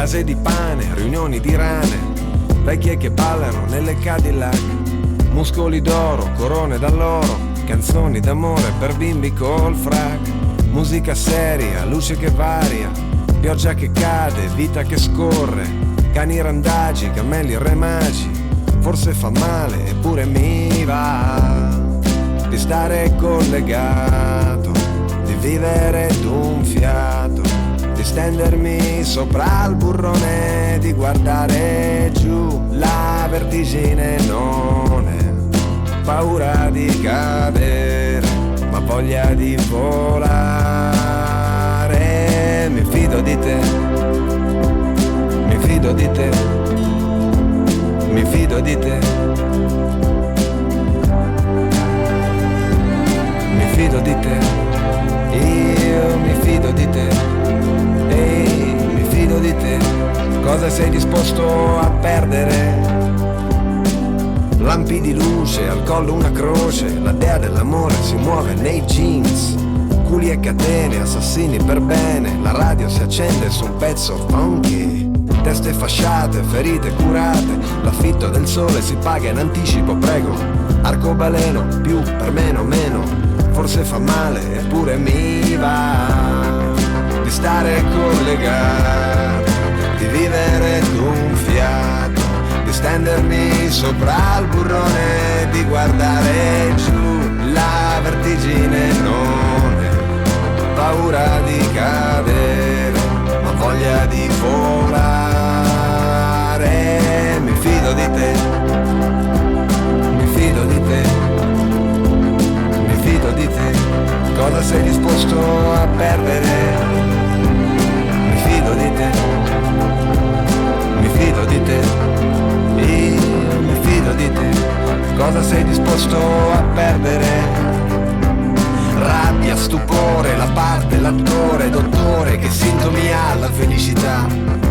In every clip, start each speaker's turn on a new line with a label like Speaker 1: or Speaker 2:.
Speaker 1: case di pane, riunioni di rane, vecchie che ballano nelle Cadillac, muscoli d'oro, corone d'alloro, canzoni d'amore per bimbi col frac, musica seria, luce che varia, pioggia che cade, vita che scorre, cani randagi, cammelli remagi, forse fa male eppure mi va di stare collegato, di vivere d'un fiato, di stendermi sopra il burrone, di guardare giù, la vertigine non è paura di cadere, ma voglia di volare. Mi fido di te, mi fido di te, mi fido di te, mi fido di te, io mi fido di te, ehi, mi fido di te. Cosa sei disposto a perdere? Lampi di luce, al collo una croce, la dea dell'amore si muove nei jeans, culi e catene, assassini per bene, la radio si accende su un pezzo funky, teste fasciate, ferite curate, l'affitto del sole si paga in anticipo, prego, arcobaleno, più per meno meno, forse fa male eppure mi va di stare collegato, di vivere d'un fiato, di stendermi sopra il burrone, di guardare giù, la vertigine non è paura di cadere, ma voglia di volare. Mi fido di te, mi fido di te, mi fido di te. Cosa sei disposto a perdere? Mi fido di te, mi fido di te, io mi fido di te. Cosa sei disposto a perdere? Rabbia, stupore, la parte, l'attore, dottore, che sintomi ha la felicità?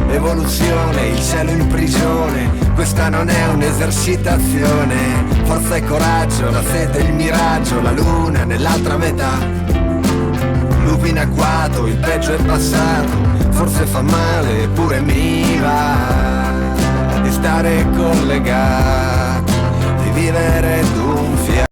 Speaker 1: Evoluzione, il cielo in prigione, questa non è un'esercitazione. Forza e coraggio, la sete, il miraggio, la luna nell'altra metà. Lupi in agguato, il peggio è passato, forse fa male eppure mi va di stare collegato, di vivere tu